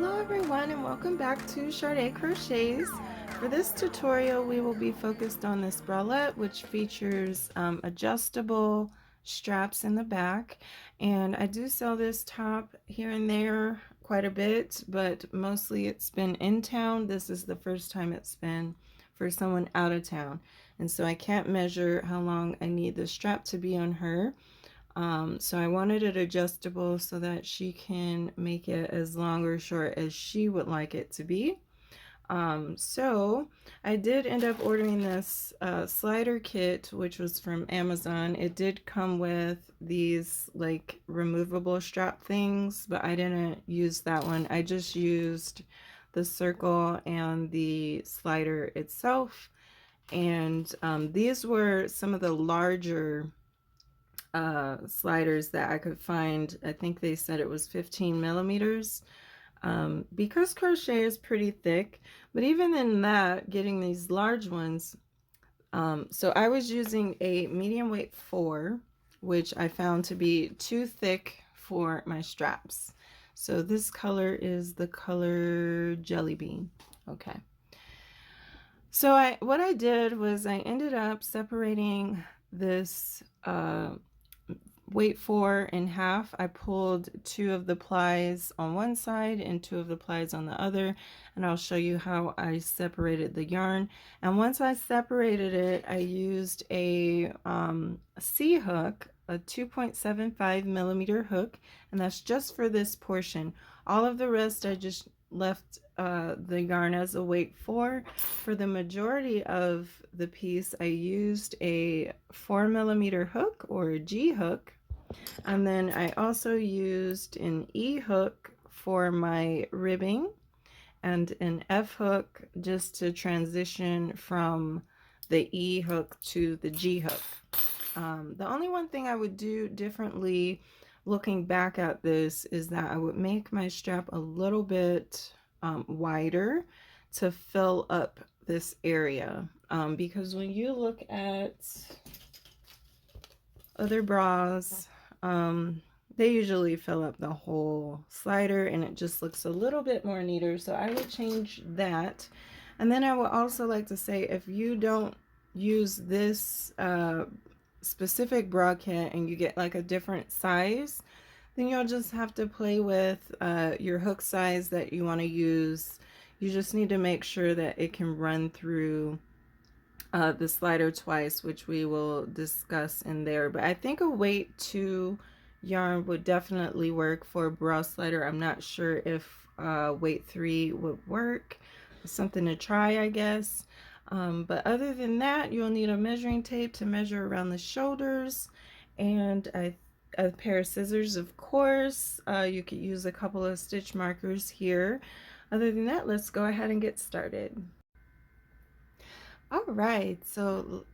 Hello everyone and welcome back to Sade Crochets. For this tutorial we will be focused on this bralette, which features adjustable straps in the back, and I do sell this top here and there quite a bit, but mostly it's been in town. This is the first time it's been for someone out of town, and so I can't measure how long I need the strap to be on her. So I wanted it adjustable so that she can make it as long or short as she would like it to be. So I did end up ordering this slider kit, which was from Amazon. It did come with these like removable strap things, but I didn't use that one. I just used the circle and the slider itself. And these were some of the larger sliders that I could find. I think they said it was 15 millimeters, because crochet is pretty thick, but even in that, getting these large ones, so I was using a medium weight 4, which I found to be too thick for my straps. So this color is the color Jelly Bean. Okay. So what I did was I ended up separating this weight 4 in half. I pulled 2 of the plies on one side and 2 of the plies on the other, and I'll show you how I separated the yarn. And once I separated it, I used a C hook, a 2.75 millimeter hook, and that's just for this portion. All of the rest I just left the yarn as a weight 4. For the majority of the piece, I used a 4 millimeter hook or a G hook, and then I also used an E hook for my ribbing and an F hook just to transition from the E hook to the G hook. The only one thing I would do differently looking back at this is that I would make my strap a little bit wider to fill up this area, because when you look at other bras, they usually fill up the whole slider and it just looks a little bit more neater. So I would change that. And then I would also like to say, if you don't use this specific bra kit and you get like a different size, then you'll just have to play with your hook size that you want to use. You just need to make sure that it can run through the slider twice, which we will discuss in there. But I think a weight 2 yarn would definitely work for a bra slider. I'm not sure if weight 3 would work. It's something to try, I guess. But other than that, you'll need a measuring tape to measure around the shoulders, and a pair of scissors, of course. You could use a couple of stitch markers here. Other than that, let's go ahead and get started. All right, so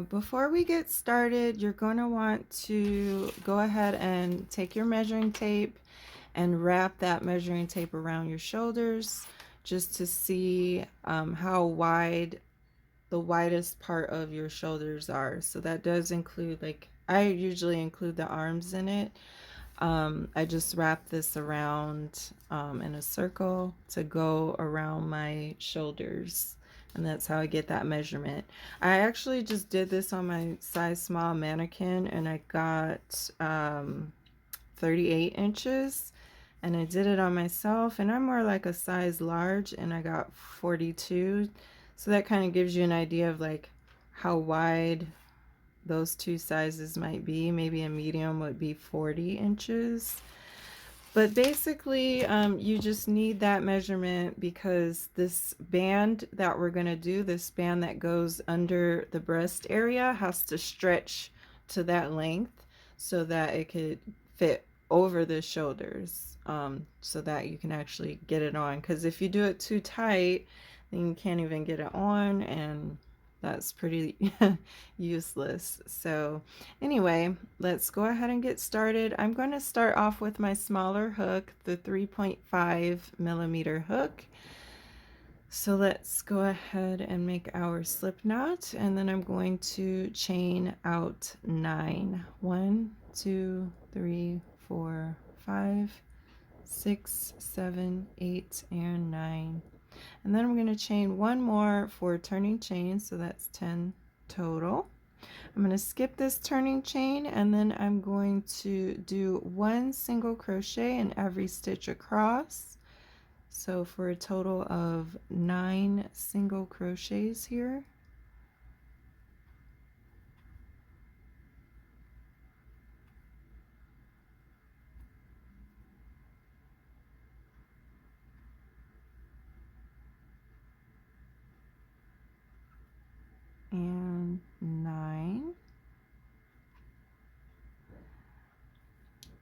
before we get started, you're going to want to go ahead and take your measuring tape and wrap that measuring tape around your shoulders just to see how wide the widest part of your shoulders are. So that does include, like, I usually include the arms in it. I just wrap this around in a circle to go around my shoulders, and that's how I get that measurement. I actually just did this on my size small mannequin, and I got 38 inches, and I did it on myself, and I'm more like a size large, and I got 42. So that kind of gives you an idea of like how wide those two sizes might be. Maybe a medium would be 40 inches. But basically, you just need that measurement because this band that we're going to do, this band that goes under the breast area, has to stretch to that length so that it could fit over the shoulders, so that you can actually get it on. Because if you do it too tight, then you can't even get it on, and that's pretty useless. So anyway, let's go ahead and get started. I'm going to start off with my smaller hook, the 3.5 millimeter hook. So let's go ahead and make our slip knot, and then I'm going to chain out 9. 1, 2, 3, 4, 5, 6, 7, 8, and 9. And then I'm going to chain one more for turning chain, so that's 10 total. I'm going to skip this turning chain, and then I'm going to do one single crochet in every stitch across. So for a total of 9 single crochets here. And 9.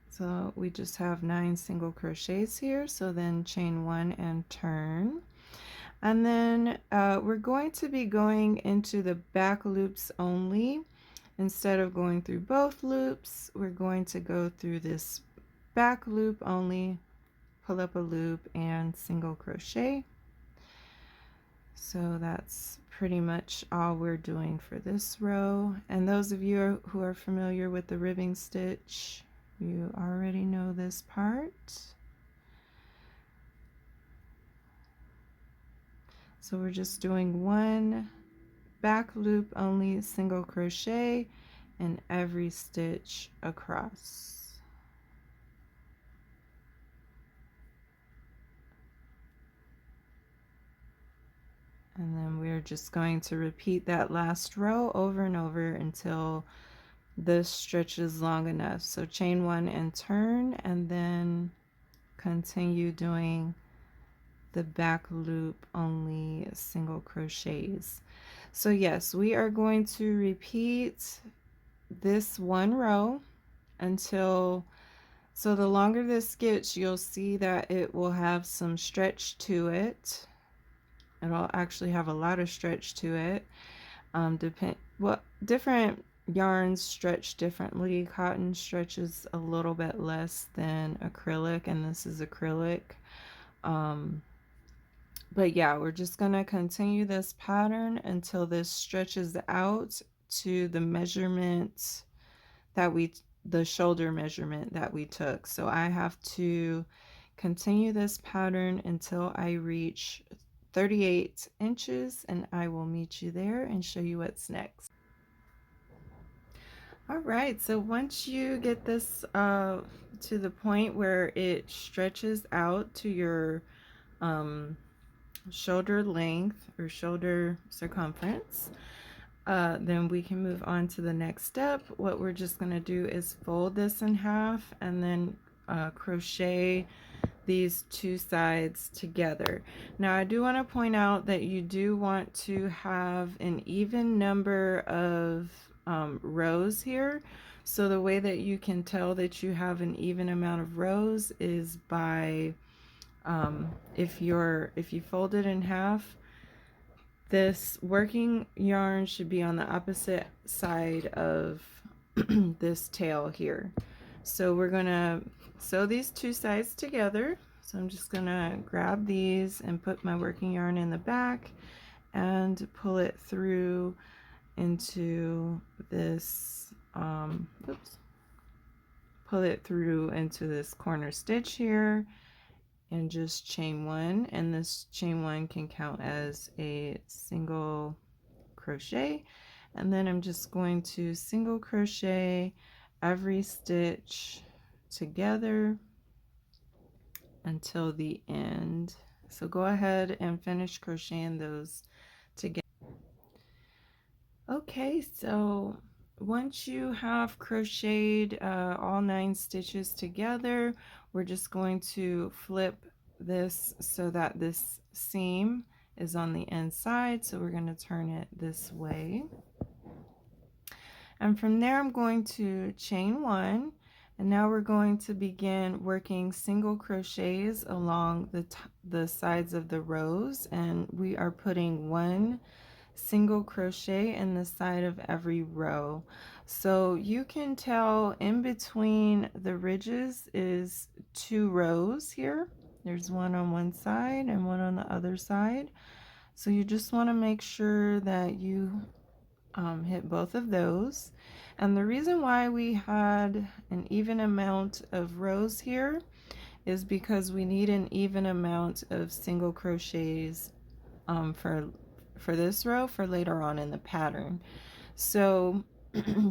So we just have 9 single crochets here, so then chain 1 and turn. And then we're going to be going into the back loops only. Instead of going through both loops, we're going to go through this back loop only, pull up a loop and single crochet. So that's pretty much all we're doing for this row. And those of you who are familiar with the ribbing stitch, you already know this part. So we're just doing one back loop only single crochet in every stitch across. And then we're just going to repeat that last row over and over until this stretches long enough. So chain 1 and turn, and then continue doing the back loop only single crochets. So yes, we are going to repeat this one row until, so the longer this gets, you'll see that it will have some stretch to it. It'll actually have a lot of stretch to it. Different yarns stretch differently. Cotton stretches a little bit less than acrylic, and this is acrylic. But yeah, we're just going to continue this pattern until this stretches out to the measurement that the shoulder measurement that we took. So I have to continue this pattern until I reach 38 inches, and I will meet you there and show you what's next. All right, so once you get this to the point where it stretches out to your shoulder length or shoulder circumference, then we can move on to the next step. What we're just going to do is fold this in half and then crochet these two sides together. Now I do want to point out that you do want to have an even number of rows here. So the way that you can tell that you have an even amount of rows is by if you fold it in half, this working yarn should be on the opposite side of this tail here. So we're gonna sew these two sides together. So I'm just gonna grab these and put my working yarn in the back and pull it through into this pull it through into this corner stitch here, and just chain 1, and this chain 1 can count as a single crochet. And then I'm just going to single crochet every stitch together until the end. So go ahead and finish crocheting those together. Okay, so once you have crocheted all 9 stitches together, we're just going to flip this so that this seam is on the inside. So we're going to turn it this way. And from there, I'm going to chain 1. And now we're going to begin working single crochets along the sides of the rows. And we are putting 1 single crochet in the side of every row. So you can tell in between the ridges is 2 rows here. There's one on one side and one on the other side. So you just want to make sure that you hit both of those. And the reason why we had an even amount of rows here is because we need an even amount of single crochets for this row for later on in the pattern. So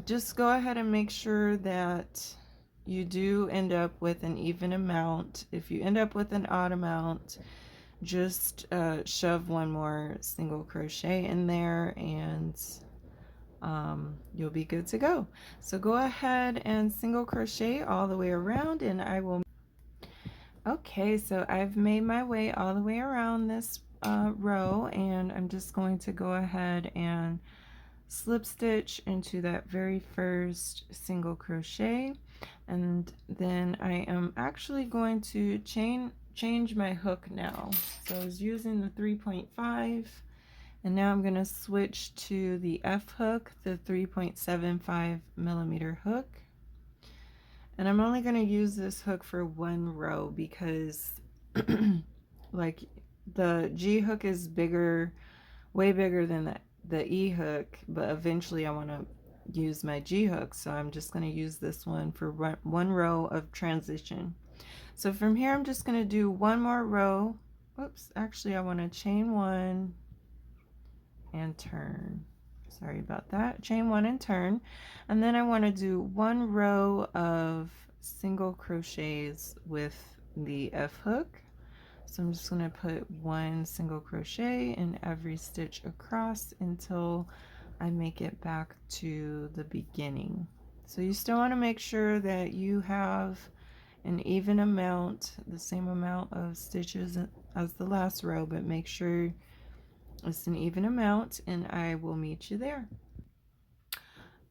just go ahead and make sure that you do end up with an even amount. If you end up with an odd amount, just shove one more single crochet in there, and you'll be good to go. So go ahead and single crochet all the way around, and I will. Okay, so I've made my way all the way around this row, and I'm just going to go ahead and slip stitch into that very first single crochet, and then I am actually going to change my hook now. So I was using the 3.5, and now I'm going to switch to the F hook, the 3.75 millimeter hook. And I'm only going to use this hook for one row because like the G hook is bigger, way bigger than the E hook, but eventually I want to use my G hook, so I'm just going to use this one for one row of transition. So from here I'm just going to do one more row. Oops, actually I want to chain one and turn. Sorry about that. Chain one and turn, and then I want to do one row of single crochets with the F hook. So I'm just going to put one single crochet in every stitch across until I make it back to the beginning. So you still want to make sure that you have an even amount, the same amount of stitches as the last row, but make sure it's an even amount, and I will meet you there.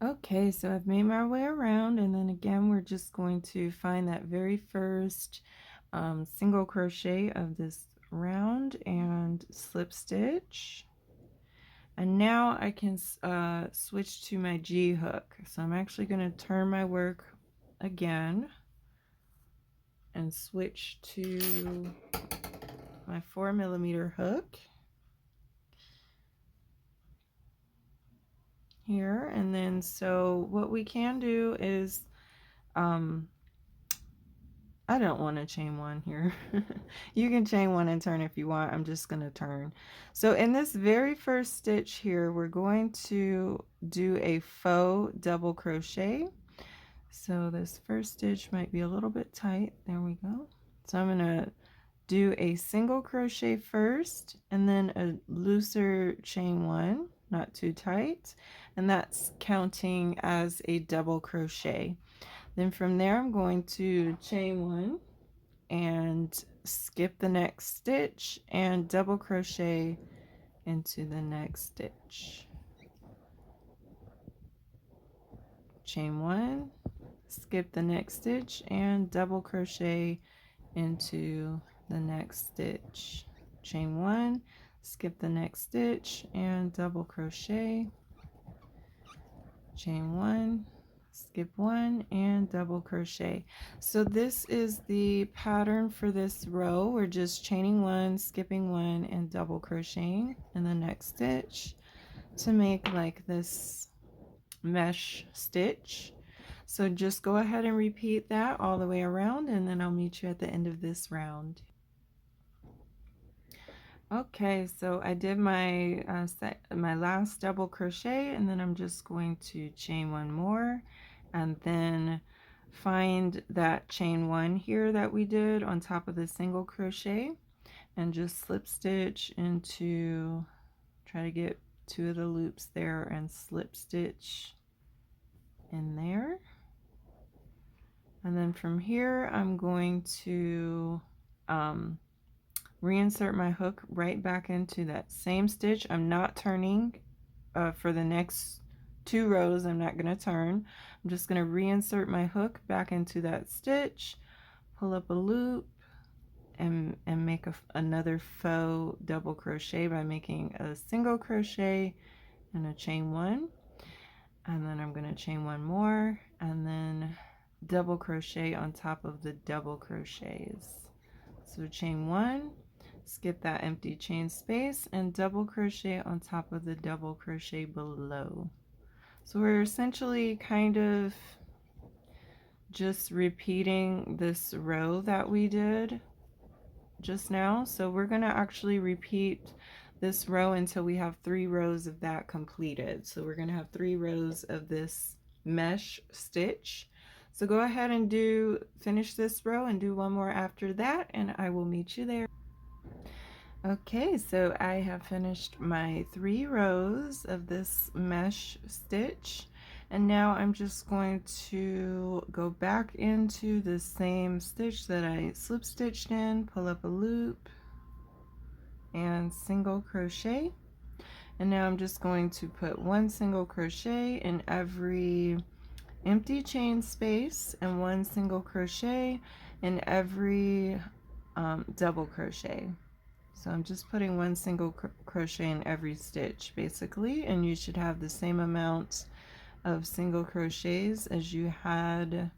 Okay, so I've made my way around, and then again we're just going to find that very first single crochet of this round and slip stitch, and now I can switch to my G hook. So I'm actually going to turn my work again and switch to my 4 millimeter hook here. And then so what we can do is I don't want to chain one here. You can chain one and turn if you want. I'm just going to turn. So in this very first stitch here, we're going to do a faux double crochet. So this first stitch might be a little bit tight. There we go. So I'm going to do a single crochet first, and then a looser chain one, not too tight, and that's counting as a double crochet. Then from there I'm going to chain one and skip the next stitch and double crochet into the next stitch. Chain one, skip the next stitch and double crochet into the next stitch. Chain one, skip the next stitch and double crochet. Chain one, skip one and double crochet. So this is the pattern for this row. We're just chaining one, skipping one, and double crocheting in the next stitch to make like this mesh stitch. So just go ahead and repeat that all the way around, and then I'll meet you at the end of this round. Okay, so I did my my last double crochet, and then I'm just going to chain one more, and then find that chain one here that we did on top of the single crochet, and just slip stitch into, try to get two of the loops there and slip stitch in there. And then from here I'm going to reinsert my hook right back into that same stitch. I'm not turning for the next two rows. I'm not going to turn. I'm just going to reinsert my hook back into that stitch, pull up a loop, and make another faux double crochet by making a single crochet and a chain one, and then I'm going to chain one more and then double crochet on top of the double crochets. So chain one, skip that empty chain space, and double crochet on top of the double crochet below. So we're essentially kind of just repeating this row that we did just now. So we're going to actually repeat this row until we have 3 rows of that completed. So we're going to have 3 rows of this mesh stitch. So go ahead and finish this row and do one more after that, and I will meet you there. Okay, so I have finished my 3 rows of this mesh stitch, and now I'm just going to go back into the same stitch that I slip stitched in, pull up a loop and single crochet, and now I'm just going to put 1 single crochet in every empty chain space and 1 single crochet in every double crochet. So I'm just putting 1 single crochet in every stitch basically, and you should have the same amount of single crochets as you had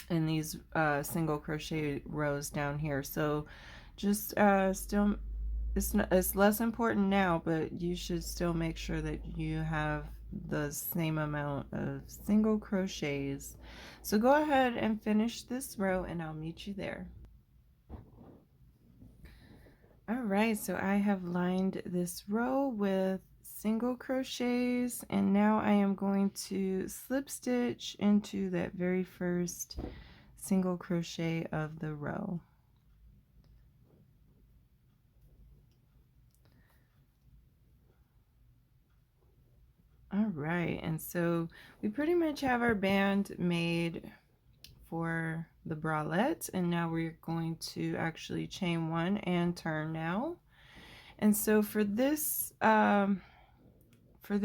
in these single crochet rows down here. So just still, it's less important now, but you should still make sure that you have the same amount of single crochets. So go ahead and finish this row and I'll meet you there. All right, so I have lined this row with single crochets, and now I am going to slip stitch into that very first single crochet of the row. All right, and so we pretty much have our band made for the bralette, and now we're going to actually chain 1 and turn now. And so for this for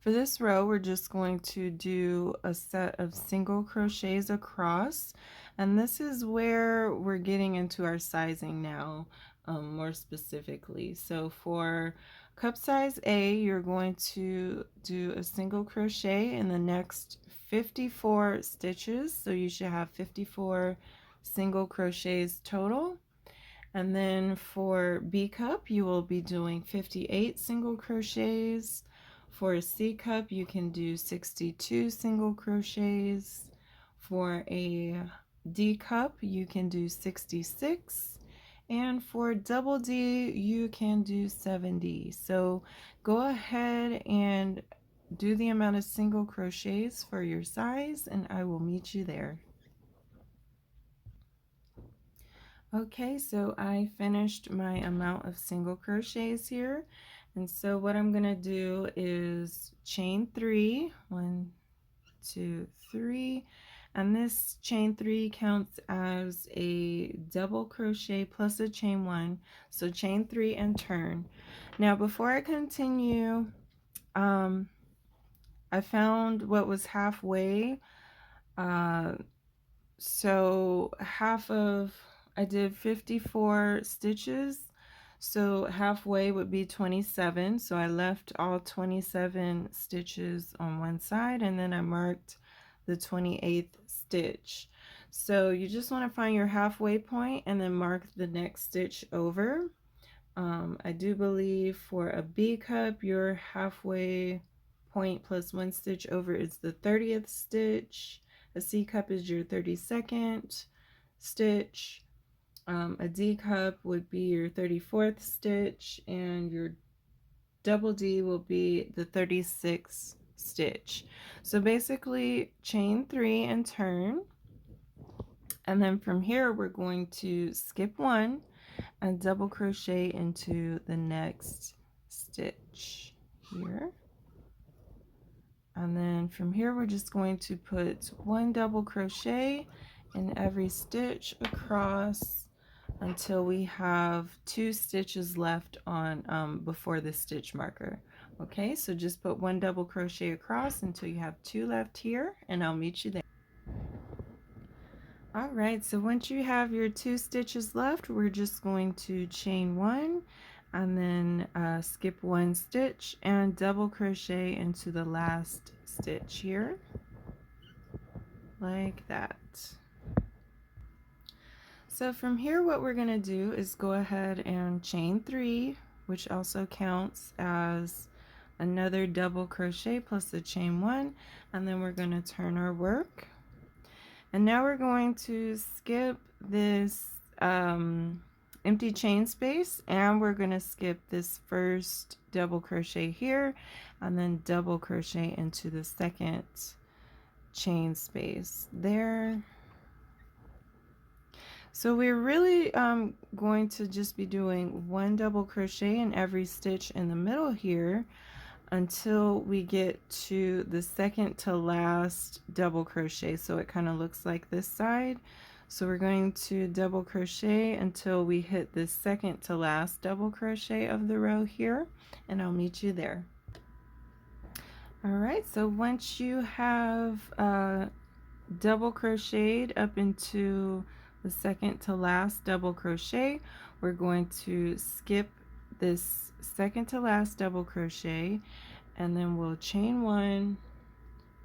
this row, we're just going to do a set of single crochets across, and this is where we're getting into our sizing now, more specifically. So for cup size A, you're going to do a single crochet in the next 54 stitches, so you should have 54 single crochets total. And then for B cup, you will be doing 58 single crochets. For a C cup, you can do 62 single crochets. For a D cup, you can do 66. And for double D, you can do 70. So go ahead and do the amount of single crochets for your size, and I will meet you there. Okay, so I finished my amount of single crochets here, and so what I'm gonna do is chain 3, 1, 2, 3, and this chain 3 counts as a double crochet plus a chain 1, so chain 3 and turn. Now before I continue, I found what was halfway. So I did 54 stitches, so halfway would be 27, so I left all 27 stitches on one side, and then I marked the 28th stitch. So you just want to find your halfway point and then mark the next stitch over. I do believe for a B cup, your halfway point plus 1 stitch over is the 30th stitch. A C cup is your 32nd stitch. A D cup would be your 34th stitch, and your double D will be the 36th stitch. So basically chain 3 and turn, and then from here we're going to skip 1 and double crochet into the next stitch here. And then from here we're just going to put 1 double crochet in every stitch across until we have 2 stitches left on before the stitch marker. Okay, so just put 1 double crochet across until you have 2 left here, and I'll meet you there. All right, so once you have your 2 stitches left, we're just going to chain 1 and then skip 1 stitch and double crochet into the last stitch here, like that. So from here what we're going to do is go ahead and chain 3, which also counts as another double crochet plus the chain 1, and then we're going to turn our work. And now we're going to skip this empty chain space, and we're going to skip this first double crochet here and then double crochet into the second chain space there. So we're really going to just be doing 1 double crochet in every stitch in the middle here until we get to the second to last double crochet. So it kind of looks like this side. So we're going to double crochet until we hit the second to last double crochet of the row here, and I'll meet you there. All right, so once you have double crocheted up into the second to last double crochet, we're going to skip this second to last double crochet, and then we'll chain 1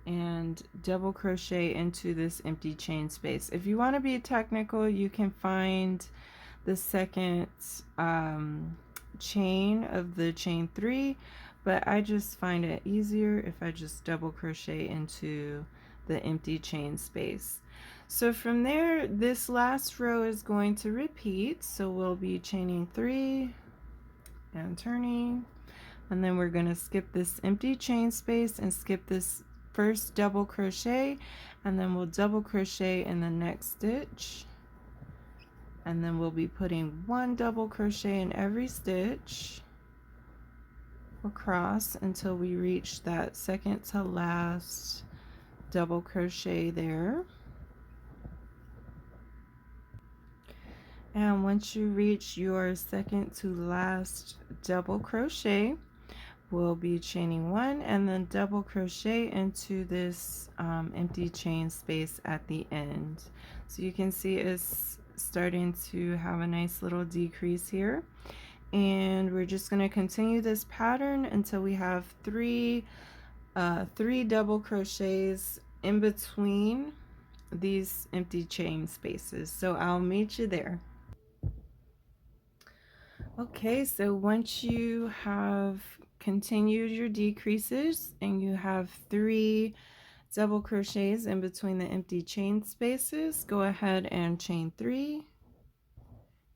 and double crochet into this empty chain space. If you want to be technical, you can find the second chain of the chain 3, but I just find it easier if I just double crochet into the empty chain space. So from there, this last row is going to repeat, so we'll be chaining 3 and turning, and then we're going to skip this empty chain space and skip this first double crochet, and then we'll double crochet in the next stitch, and then we'll be putting 1 double crochet in every stitch across until we reach that second to last double crochet there. And once you reach your second to last double crochet, we'll be chaining 1 and then double crochet into this empty chain space at the end. So you can see it's starting to have a nice little decrease here, and we're just going to continue this pattern until we have three double crochets in between these empty chain spaces. So I'll meet you there. Okay, so once you have continued your decreases and you have 3 double crochets in between the empty chain spaces, go ahead and chain 3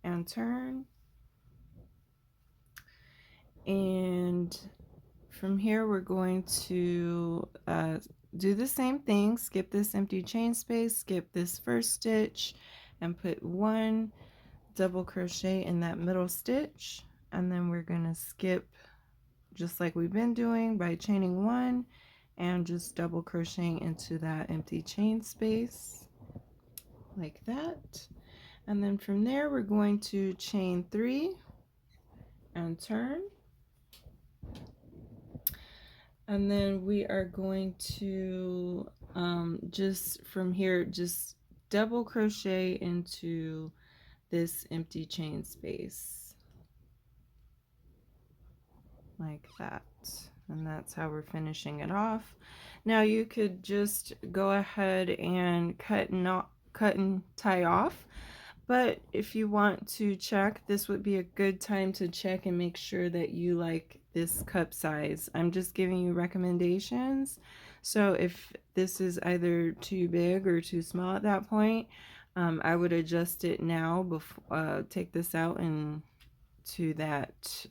and turn. And from here we're going to do the same thing, skip this empty chain space, skip this first stitch, and put 1 double crochet in that middle stitch, and then we're going to skip just like we've been doing by chaining 1 and just double crocheting into that empty chain space like that. And then from there we're going to chain 3 and turn, and then we are going to just from here just double crochet into this empty chain space like that, and that's how we're finishing it off. Now you could just go ahead and cut and tie off, but if you want to check, this would be a good time to check and make sure that you like this cup size. I'm just giving you recommendations, so if this is either too big or too small at that point, I would adjust it now before take this out and to that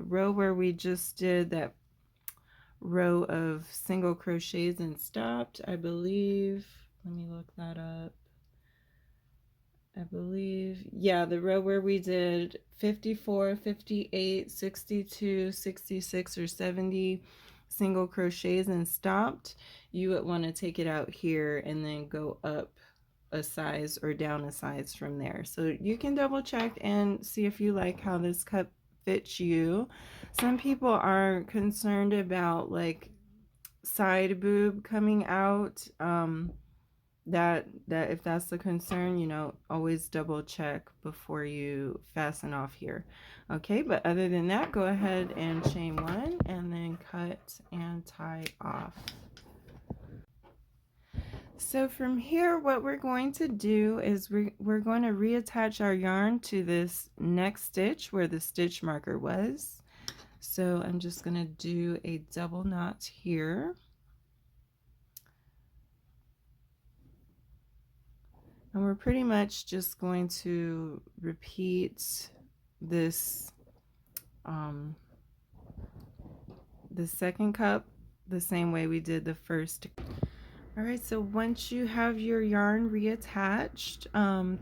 row where we just did that row of single crochets and stopped. I believe, let me look that up. I believe, yeah, the row where we did 54, 58, 62, 66, or 70 single crochets and stopped, you would want to take it out here and then go up a size or down a size from there. So you can double check and see if you like how this cup fits you. Some people are concerned about like side boob coming out. That if that's the concern, you know, always double check before you fasten off here. Okay, but other than that, go ahead and chain 1 and then cut and tie off. So from here, what we're going to do is we're going to reattach our yarn to this next stitch where the stitch marker was. So I'm just going to do a double knot here. And we're pretty much just going to repeat this the second cup the same way we did the first. All right, so once you have your yarn reattached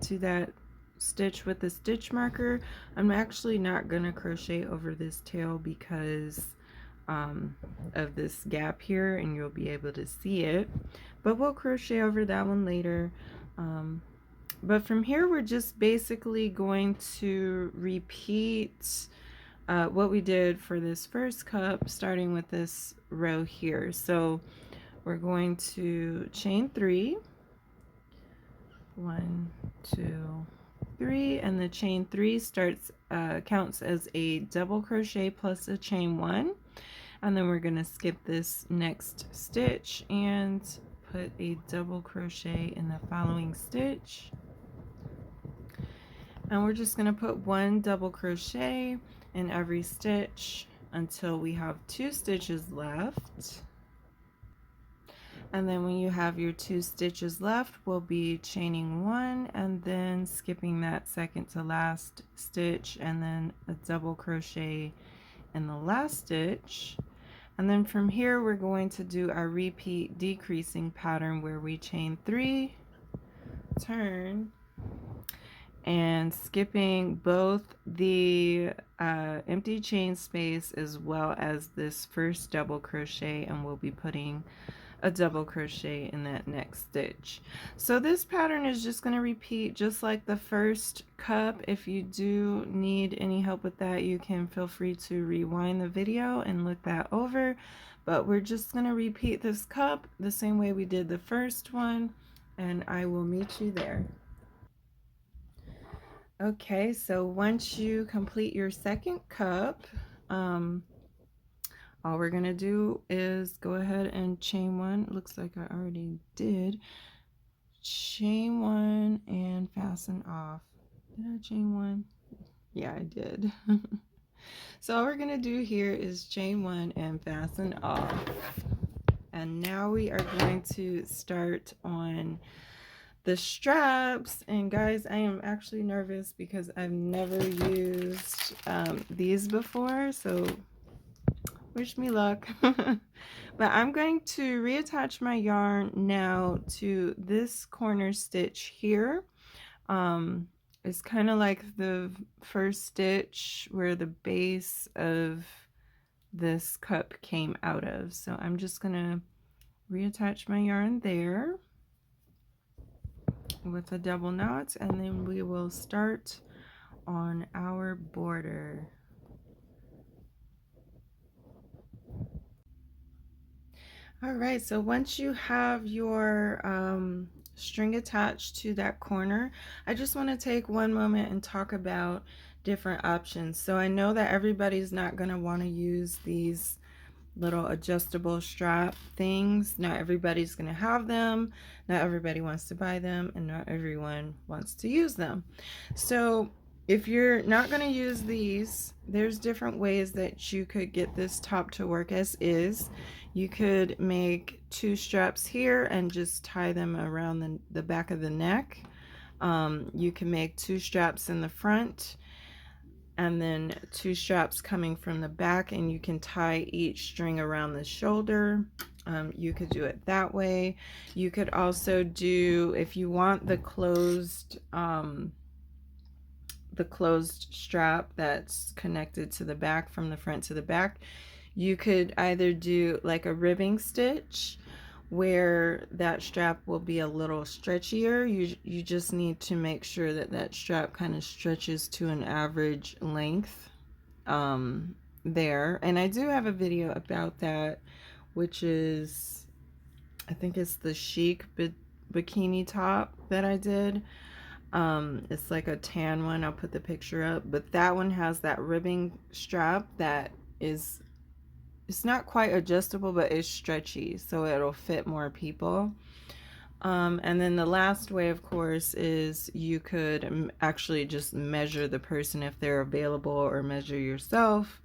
to that stitch with the stitch marker, I'm actually not gonna crochet over this tail because of this gap here, and you'll be able to see it, but we'll crochet over that one later. But from here we're just basically going to repeat what we did for this first cup, starting with this row here. So we're going to chain 3, 1, 2, 3, and the chain 3 counts as a double crochet plus a chain 1, and then we're going to skip this next stitch and put a double crochet in the following stitch, and we're just going to put 1 double crochet in every stitch until we have 2 stitches left. And then when you have your 2 stitches left, we'll be chaining 1 and then skipping that second to last stitch, and then a double crochet in the last stitch. And then from here we're going to do our repeat decreasing pattern where we chain 3, turn, and skipping both the empty chain space as well as this first double crochet, and we'll be putting a double crochet in that next stitch. So this pattern is just going to repeat just like the first cup. If you do need any help with that, you can feel free to rewind the video and look that over, but we're just going to repeat this cup the same way we did the first one, and I will meet you there. Okay, so once you complete your second cup, all we're gonna do is go ahead and chain 1. It looks like I already did. Chain 1 and fasten off. Did I chain 1? Yeah, I did. So all we're gonna do here is chain 1 and fasten off. And now we are going to start on the straps. And guys, I am actually nervous because I've never used these before, so wish me luck. But I'm going to reattach my yarn now to this corner stitch here. It's kind of like the first stitch where the base of this cup came out of. So I'm just gonna reattach my yarn there with a double knot, and then we will start on our border. All right, so once you have your string attached to that corner, I just want to take one moment and talk about different options. So I know that everybody's not going to want to use these little adjustable strap things. Not everybody's going to have them. Not everybody wants to buy them, and not everyone wants to use them. So if you're not going to use these, there's different ways that you could get this top to work as is. You could make 2 straps here and just tie them around the back of the neck. You can make 2 straps in the front and then 2 straps coming from the back, and you can tie each string around the shoulder. You could do it that way. You could also do, if you want the closed strap that's connected to the back from the front to the back, you could either do like a ribbing stitch where that strap will be a little stretchier. You just need to make sure that that strap kind of stretches to an average length there. And I do have a video about that, which is, I think it's the chic bikini top that I did. It's like a tan one. I'll put the picture up, but that one has that ribbing strap that is, it's not quite adjustable, but it's stretchy, so it'll fit more people. And then the last way, of course, is you could actually just measure the person if they're available, or measure yourself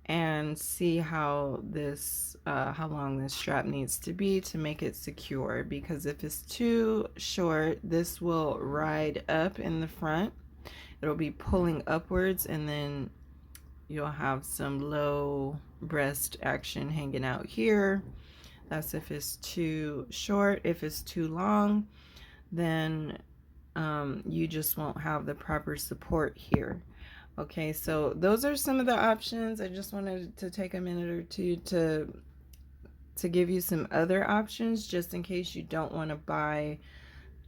and see how this how long this strap needs to be to make it secure, because if it's too short, this will ride up in the front. It'll be pulling upwards, and then you'll have some low breast action hanging out here. That's if it's too short. If it's too long, then you just won't have the proper support here. Okay, so those are some of the options. I just wanted to take a minute or two to give you some other options, just in case you don't want to buy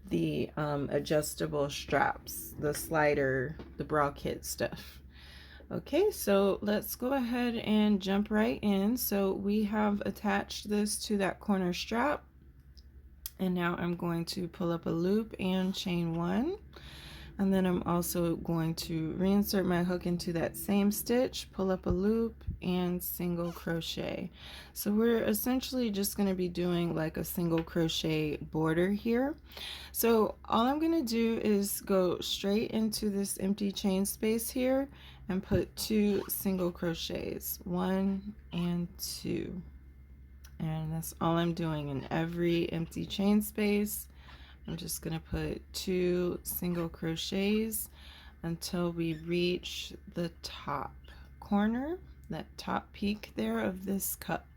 the adjustable straps, the slider, the bra kit stuff. Okay, so let's go ahead and jump right in. So we have attached this to that corner strap, and now I'm going to pull up a loop and chain one. And then I'm also going to reinsert my hook into that same stitch, pull up a loop, and single crochet. So we're essentially just going to be doing like a single crochet border here. So all I'm going to do is go straight into this empty chain space here and put 2 single crochets, 1 and 2. And that's all I'm doing in every empty chain space. I'm just going to put 2 single crochets until we reach the top corner, that top peak there of this cup.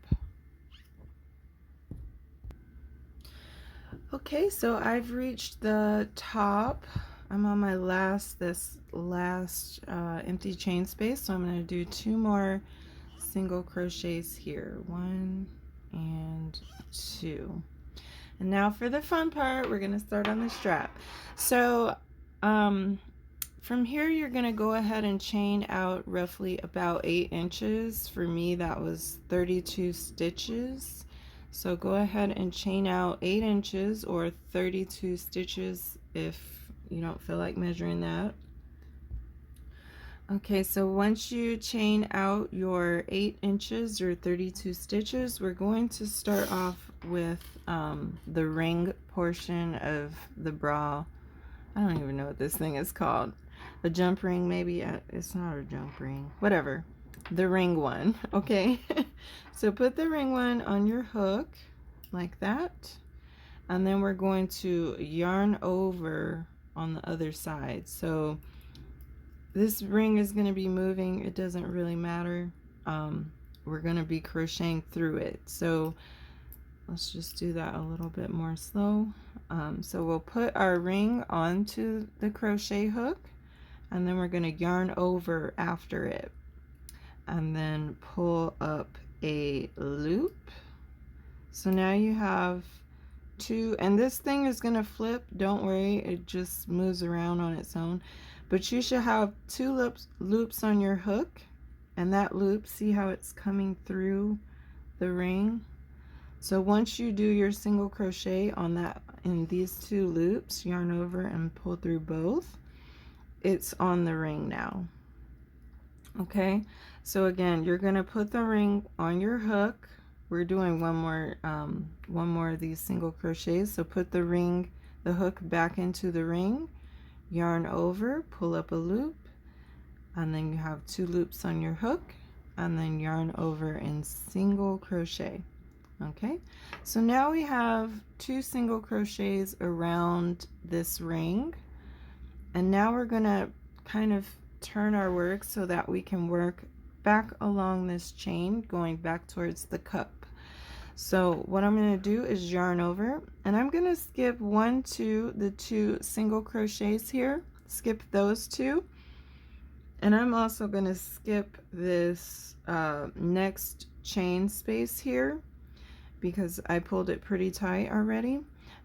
Okay, so I've reached the top. I'm on my last empty chain space, so I'm going to do 2 more single crochets here, 1 and 2. And now for the fun part, we're going to start on the strap. So from here, you're going to go ahead and chain out roughly about 8 inches. For me, that was 32 stitches. So go ahead and chain out 8 inches or 32 stitches if you don't feel like measuring that. Okay, so once you chain out your 8 inches or 32 stitches, we're going to start off with the ring portion of the bra. I don't even know what this thing is called. A jump ring, maybe. It's not a jump ring. Whatever. The ring one, okay? So put the ring one on your hook like that. And then we're going to yarn over on the other side. So this ring is going to be moving. It doesn't really matter. We're going to be crocheting through it. So let's just do that a little bit more slow. So we'll put our ring onto the crochet hook, and then we're going to yarn over after it, and then pull up a loop. So now you have 2, and this thing is going to flip. Don't worry, it just moves around on its own. But you should have 2 loops on your hook, and that loop, see how it's coming through the ring? So once you do your single crochet on that, in these 2 loops, yarn over and pull through both, it's on the ring now. Okay, so again, you're going to put the ring on your hook. We're doing one more of these single crochets. So put the hook back into the ring, yarn over, pull up a loop, and then you have 2 loops on your hook, and then yarn over and single crochet. Okay, so now we have 2 single crochets around this ring, and now we're gonna kind of turn our work so that we can work back along this chain going back towards the cup. So what I'm going to do is yarn over, and I'm going to skip the 2 single crochets here, skip those 2, and I'm also going to skip this next chain space here because I pulled it pretty tight already,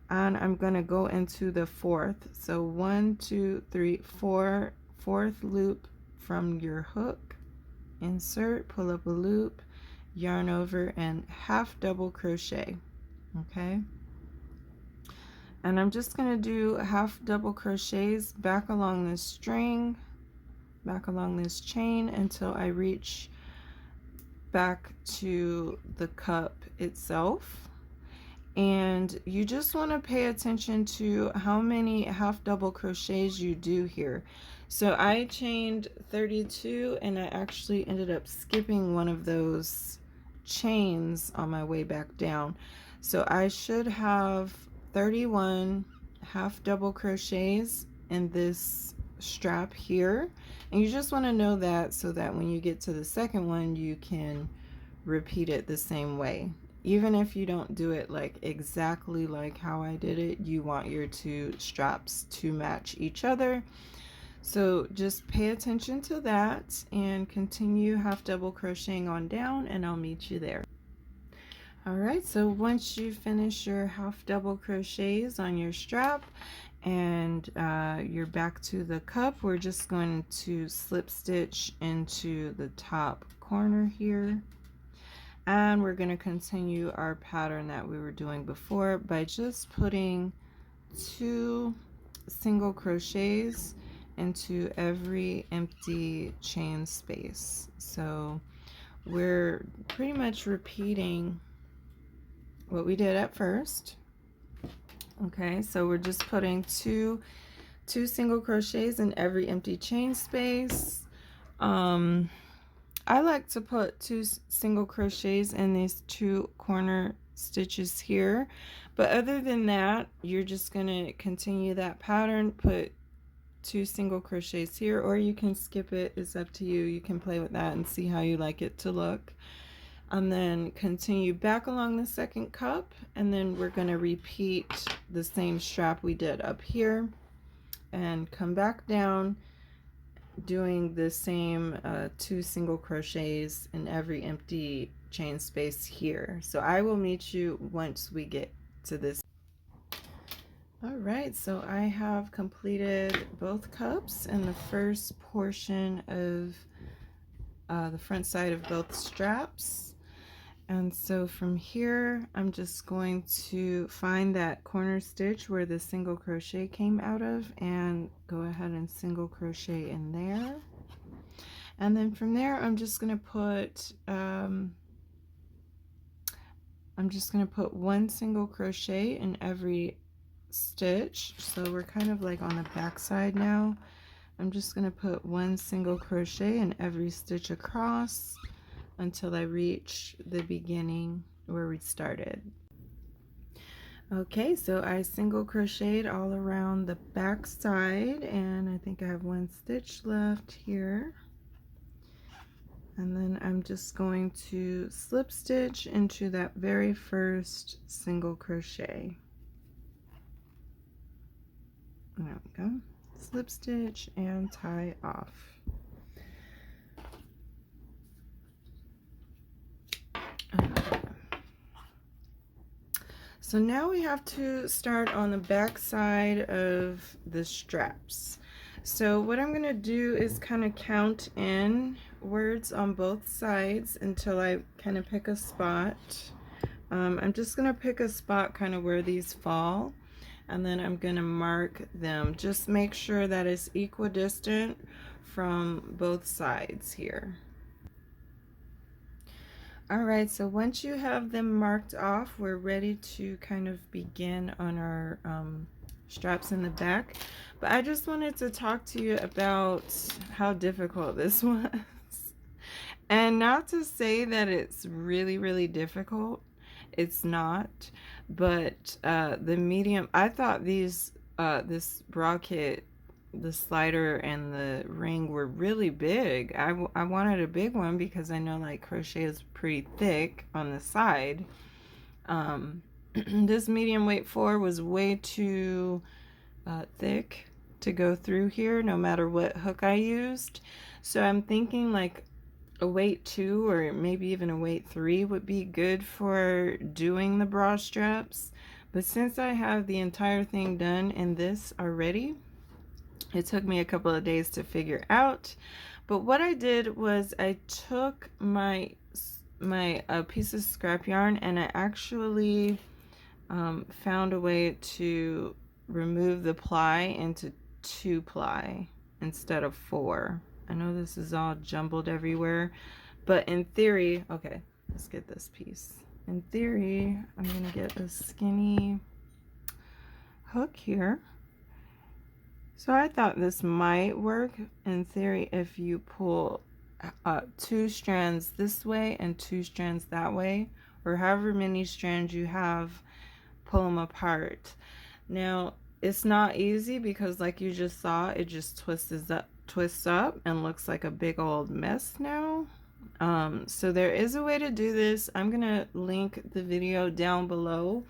and I'm going to go into the 4th. So 1, 2, 3, 4, 4th loop from your hook, insert, pull up a loop, yarn over, and half double crochet. Okay, and I'm just going to do half double crochets back along this string, back along this chain, until I reach back to the cup itself. And you just want to pay attention to how many half double crochets you do here. So I chained 32 and I actually ended up skipping one of those chains on my way back down. So I should have 31 half double crochets in this strap here. And you just want to know that so that when you get to the second one, you can repeat it the same way. Even if you don't do it like exactly like how I did it, you want your two straps to match each other. So just pay attention to that and continue half double crocheting on down, and I'll meet you there. All right, so once you finish your half double crochets on your strap and you're back to the cup, we're just going to slip stitch into the top corner here. And we're going to continue our pattern that we were doing before by just putting 2 single crochets into every empty chain space. So we're pretty much repeating what we did at first. Okay, so we're just putting two single crochets in every empty chain space. I like to put 2 single crochets in these 2 corner stitches here, but other than that, you're just going to continue that pattern, put 2 single crochets here, or you can skip it. It's up to you. You can play with that and see how you like it to look. And then continue back along the second cup, and then we're going to repeat the same strap we did up here and come back down, doing the same 2 single crochets in every empty chain space here. So I will meet you once we get to this. All right, so I have completed both cups and the first portion of the front side of both straps. And so from here, I'm just going to find that corner stitch where the single crochet came out of and go ahead and single crochet in there. And then from there, I'm just going to put 1 single crochet in every stitch. So we're kind of like on the back side now. I'm just going to put 1 single crochet in every stitch across until I reach the beginning where we started. Okay, so I single crocheted all around the back side, and I think I have 1 stitch left here. And then I'm just going to slip stitch into that very first single crochet. There we go. Slip stitch and tie off. So now we have to start on the back side of the straps. So what I'm going to do is kind of count in words on both sides until I kind of pick a spot. I'm just going to pick a spot kind of where these fall, and then I'm going to mark them. Just make sure that it's equidistant from both sides here. Alright, so once you have them marked off, we're ready to kind of begin on our straps in the back. But I just wanted to talk to you about how difficult this was. And not to say that it's really, really difficult. It's not. But the medium, I thought this bra kit, the slider and the ring were really big. I wanted a big one because I know like crochet is pretty thick on the side. This medium weight 4 was way too thick to go through here no matter what hook I used. So I'm thinking like a weight 2 or maybe even a weight 3 would be good for doing the bra straps. But since I have the entire thing done in this already, it took me a couple of days to figure out. But what I did was I took my piece of scrap yarn and I actually found a way to remove the ply into 2 ply instead of 4. I know this is all jumbled everywhere, but in theory, okay, let's get this piece. In theory, I'm gonna get a skinny hook here, So I thought this might work in theory if you pull 2 strands this way and 2 strands that way, or however many strands you have, pull them apart. Now it's not easy because, like you just saw, it just twists up and looks like a big old mess now. So there is a way to do this. I'm gonna link the video down below.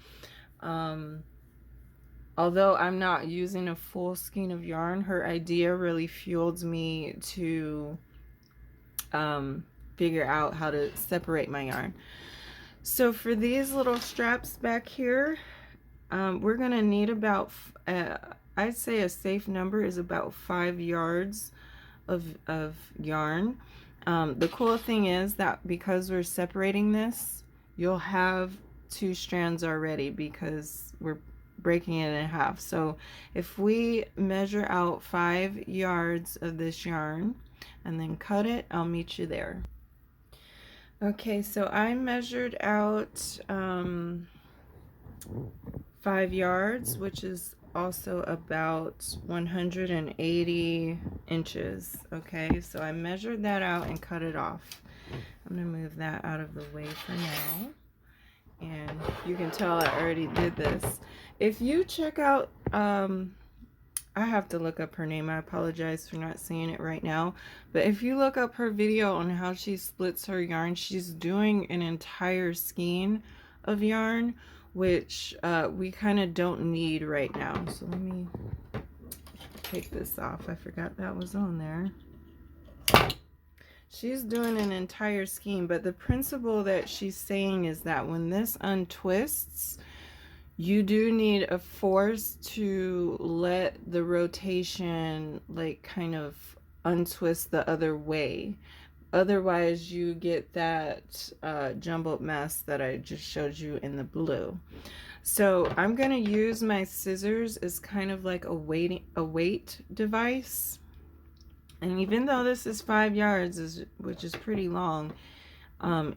Although I'm not using a full skein of yarn, her idea really fueled me to figure out how to separate my yarn. So for these little straps back here, we're gonna need about, I'd say a safe number is about 5 yards of yarn. The cool thing is that because we're separating this, you'll have 2 strands already because we're breaking it in half. So if we measure out 5 yards of this yarn and then cut it, I'll meet you there. Okay, so I measured out 5 yards, which is also about 180 inches. Okay, so I measured that out and cut it off. I'm gonna move that out of the way for now. And you can tell I already did this. If you check out, I have to look up her name. I apologize for not seeing it right now. But if you look up her video on how she splits her yarn, she's doing an entire skein of yarn, which we kind of don't need right now. So let me take this off. I forgot that was on there. She's doing an entire skein, but the principle that she's saying is that when this untwists, you do need a force to let the rotation like kind of untwist the other way. Otherwise you get that jumbled mess that I just showed you in the blue. So I'm going to use my scissors as kind of like a weight device. And even though this is 5 yards, which is pretty long,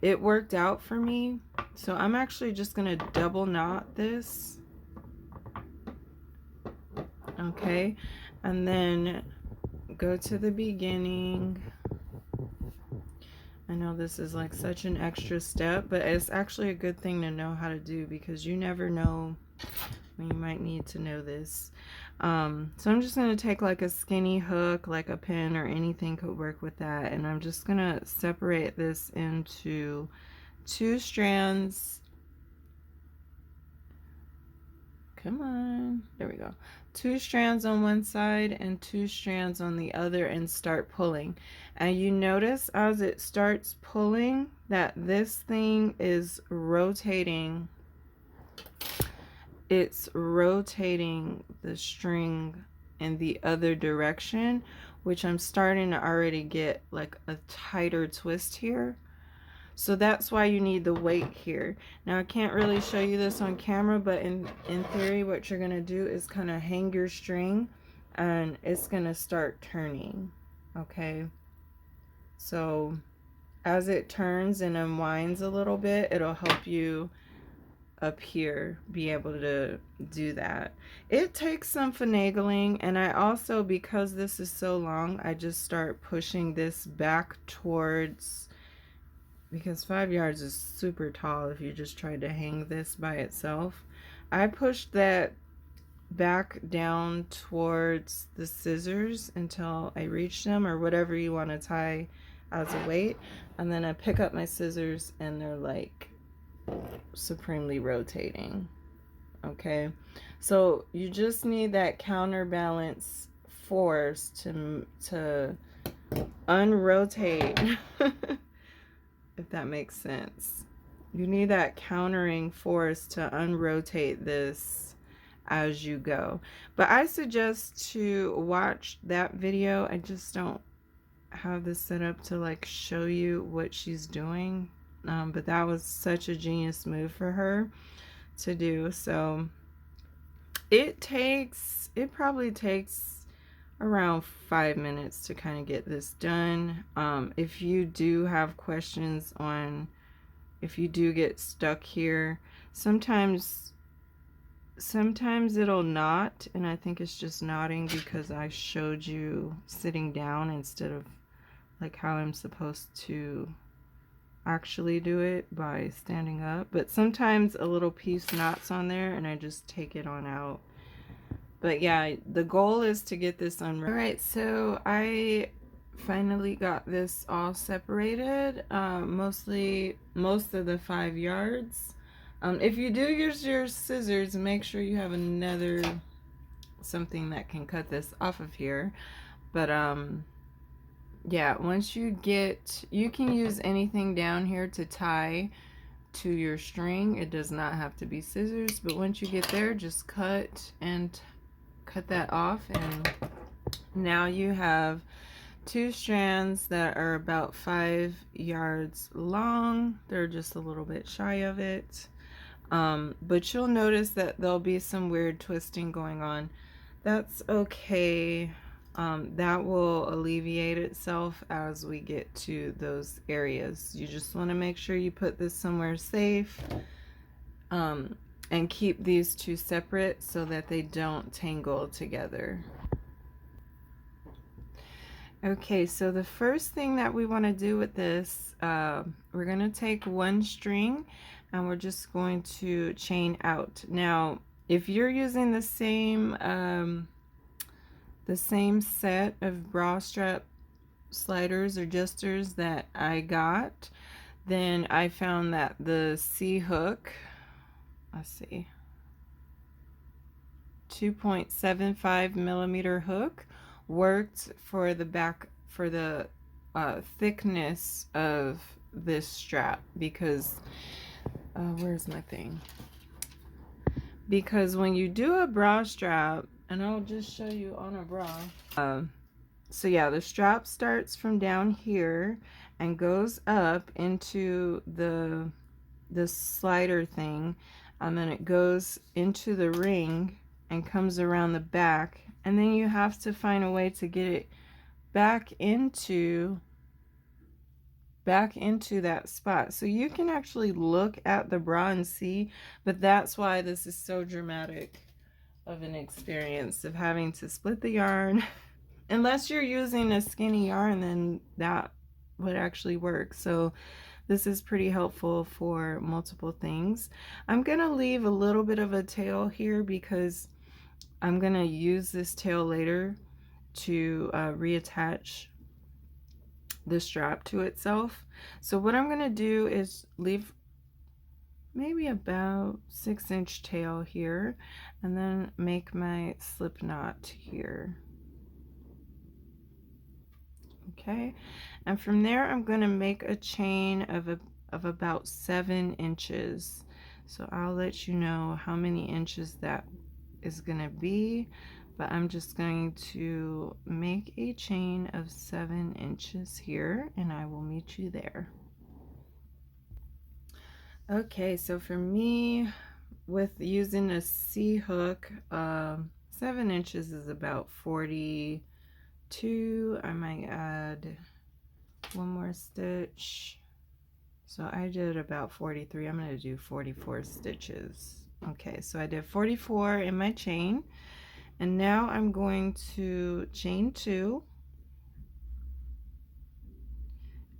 it worked out for me. So I'm actually just going to double knot this. Okay. And then go to the beginning. I know this is like such an extra step, but it's actually a good thing to know how to do because you never know when you might need to know this. So I'm just going to take like a skinny hook, like a pin or anything could work with that. And I'm just going to separate this into 2 strands. Come on. There we go. 2 strands on one side and 2 strands on the other and start pulling. And you notice as it starts pulling that this thing is rotating. It's rotating the string in the other direction, which I'm starting to already get like a tighter twist here. So that's why you need the weight here. Now I can't really show you this on camera, but in theory what you're gonna do is kind of hang your string and it's gonna start turning. Okay, so as it turns and unwinds a little bit, it'll help you up here be able to do that. It takes some finagling, and I also, because this is so long, I just start pushing this back towards, because 5 yards is super tall if you just tried to hang this by itself. I pushed that back down towards the scissors until I reach them, or whatever you want to tie as a weight, and then I pick up my scissors and they're like supremely rotating. Okay, so you just need that counterbalance force to unrotate if that makes sense. You need that countering force to unrotate this as you go. But I suggest to watch that video. I just don't have this set up to like show you what she's doing. But that was such a genius move for her to do. So it probably takes around 5 minutes to kind of get this done. If you do have questions on, if you do get stuck here, sometimes sometimes it'll knot, and I think it's just knotting because I showed you sitting down instead of like how I'm supposed to actually do it by standing up. But sometimes a little piece knots on there and I just take it on out. But yeah, the goal is to get this unwrapped. All right, so I finally got this all separated, most of the 5 yards. If you do use your scissors, make sure you have another something that can cut this off of here. But yeah, once you can use anything down here to tie to your string. It does not have to be scissors, but once you get there, just cut that off, and now you have 2 strands that are about 5 yards long. They're just a little bit shy of it, but you'll notice that there'll be some weird twisting going on. That's okay. That will alleviate itself as we get to those areas. You just want to make sure you put this somewhere safe, and keep these 2 separate so that they don't tangle together. Okay, so the first thing that we want to do with this, we're going to take 1 string and we're just going to chain out. Now, if you're using the same set of bra strap sliders or adjusters that I got, then I found that the C hook, let's see, 2.75 millimeter hook worked for the back, for the thickness of this strap, because where's my thing? Because when you do a bra strap, and I'll just show you on a bra, so yeah, the strap starts from down here and goes up into the slider thing, and then it goes into the ring and comes around the back, and then you have to find a way to get it back into that spot. So you can actually look at the bra and see, but that's why this is so dramatic of an experience of having to split the yarn. Unless you're using a skinny yarn, then that would actually work. So this is pretty helpful for multiple things. I'm gonna leave a little bit of a tail here because I'm gonna use this tail later to reattach the strap to itself. So what I'm gonna do is leave maybe about 6-inch tail here, and then make my slip knot here. Okay, and from there I'm going to make a chain of about 7 inches. So I'll let you know how many inches that is going to be, but I'm just going to make a chain of 7 inches here, and I will meet you there. Okay, so for me, with using a C hook, 7 inches is about 42. I might add 1 more stitch. So I did about 43. I'm going to do 44 stitches. Okay, so I did 44 in my chain, and now I'm going to chain 2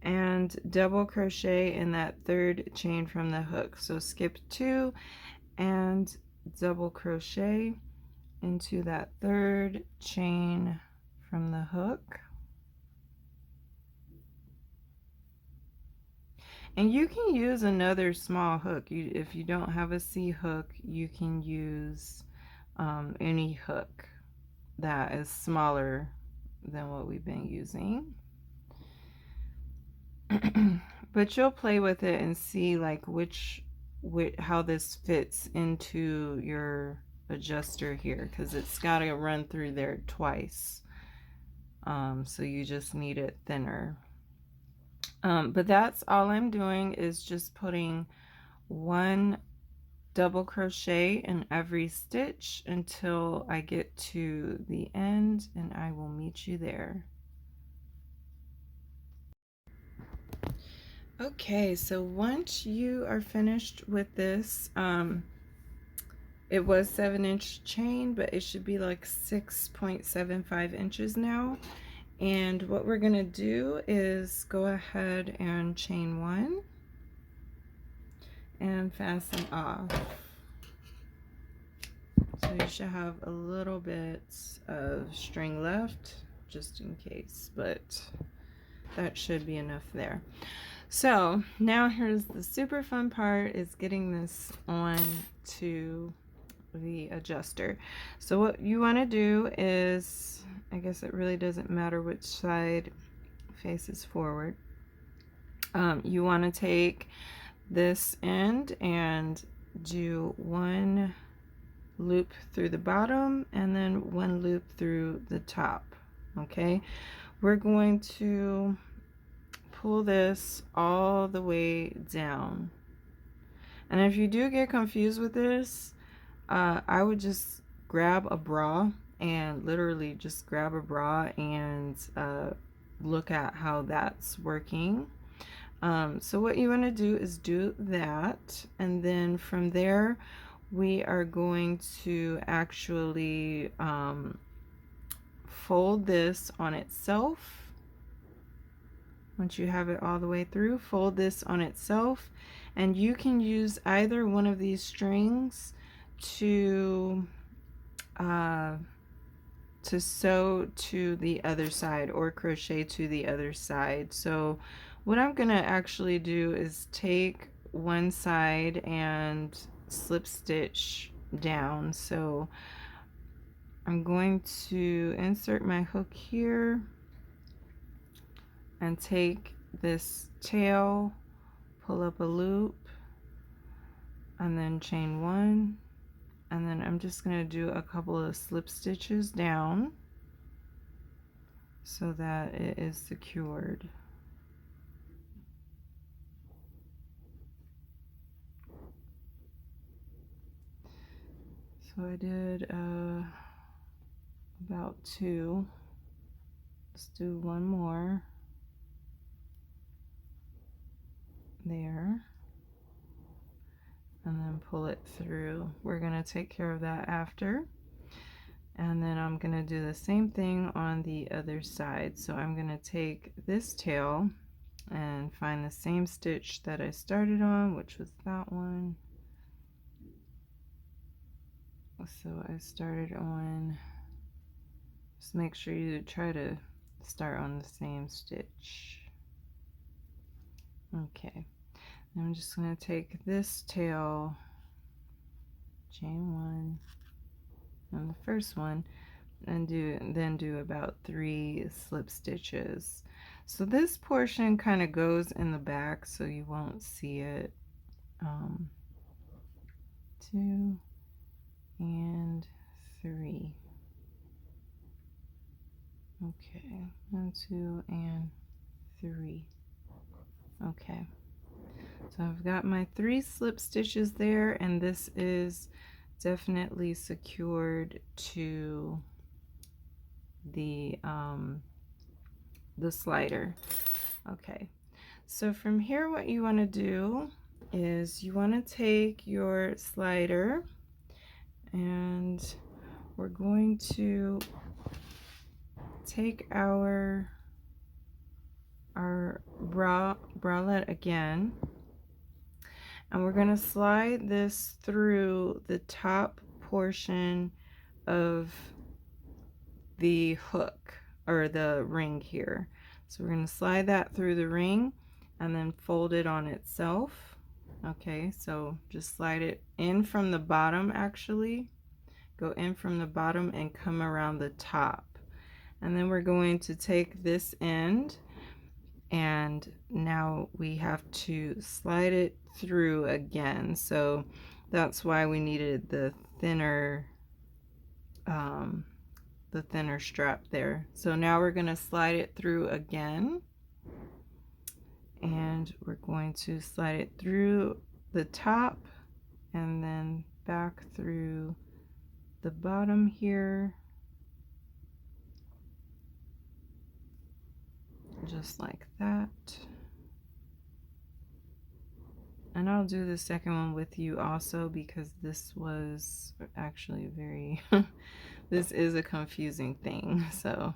and double crochet in that 3rd chain from the hook. So skip 2 and double crochet into that 3rd chain from the hook. And you can use another small hook. If you don't have a C hook, you can use any hook that is smaller than what we've been using. But you'll play with it and see like how this fits into your adjuster here, because it's got to run through there twice. So you just need it thinner. But that's all I'm doing, is just putting 1 double crochet in every stitch until I get to the end, and I will meet you there. Okay, so once you are finished with this, It was 7-inch chain, but it should be like 6.75 inches now. And what we're gonna do is go ahead and chain 1 and fasten off. So you should have a little bit of string left just in case, but that should be enough there. So now here's the super fun part, is getting this on to the adjuster. So what you want to do is, I guess it really doesn't matter which side faces forward. You want to take this end and do 1 loop through the bottom and then 1 loop through the top. Okay, we're going to pull this all the way down, and if you do get confused with this, I would just grab a bra and literally just grab a bra and look at how that's working. So what you want to do is do that, and then from there we are going to actually fold this on itself. Once you have it all the way through, fold this on itself, and you can use either one of these strings to sew to the other side or crochet to the other side. So what I'm gonna actually do is take one side and slip stitch down. So I'm going to insert my hook here and take this tail, pull up a loop, and then chain 1, and then I'm just going to do a couple of slip stitches down so that it is secured. So I did about 2. Let's do 1 more there, and then pull it through. We're going to take care of that after, and then I'm going to do the same thing on the other side. So I'm going to take this tail and find the same stitch that I started on, which was that one. So I started on, just make sure you try to start on the same stitch. Okay, I'm just going to take this tail, chain 1 on the first one, and then do about 3 slip stitches. So this portion kind of goes in the back, so you won't see it. 2 and 3. Okay, 1, 2, and 3. Okay, so I've got my 3 slip stitches there, and this is definitely secured to the slider. Okay, so from here what you want to do is you want to take your slider, and we're going to take our bralette again, and we're going to slide this through the top portion of the hook or the ring here. So we're going to slide that through the ring and then fold it on itself. Okay, so just slide it in from the bottom, actually go in from the bottom and come around the top, and then we're going to take this end, and now we have to slide it through again. So that's why we needed the thinner strap there. So now we're going to slide it through again, and we're going to slide it through the top and then back through the bottom here, just like that, And I'll do the second one with you also, because this was actually very this is a confusing thing. So